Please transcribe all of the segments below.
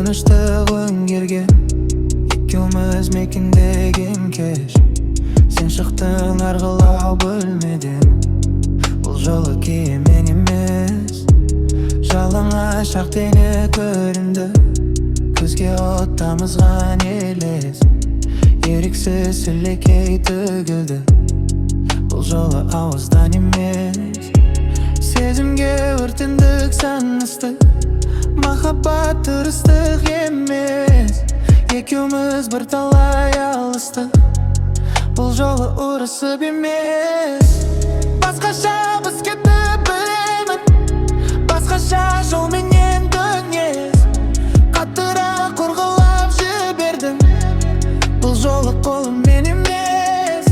Тыныштық өңгерге екеуміз мекендеген кеш. Сен шықтың арғылау бөлмеден, бұл жолы киіммен емес. Жалаңаш ақ дене көрінді, көзге от тамызған елес. Еріксіз сілекей төгілді, бұл жолы ауыздан емес. Сезімге өртендік саныстық, махаббат тұрыстық емес. Екеуміз бір талай алыстық, бұл жолы ұрысып емес. Басқаша біз кетіп білемін, басқаша жолменен дөнес. Қаттырақ қорғалап жібердім, бұл жолы қолыммен емес.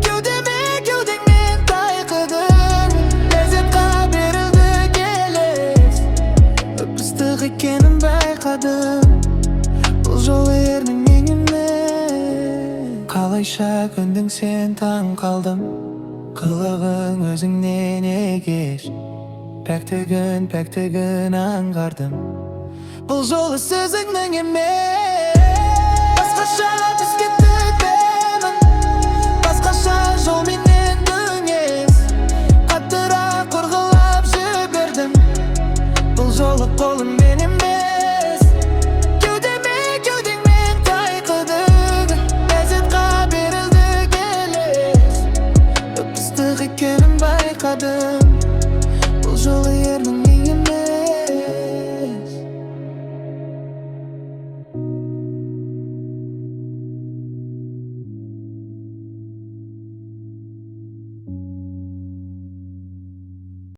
Кеудеңмен тайқыдың, ләззатқа берілді келес. Өпістік екенін байқадым, бұл жолы ерніңнен емес. Қалайша көндің сен, таң қалдым, қылығың өзіңнен егеш. Пәктігін аңғардым, бұл жолы сөзіңнің емес. Басқаша түс кетті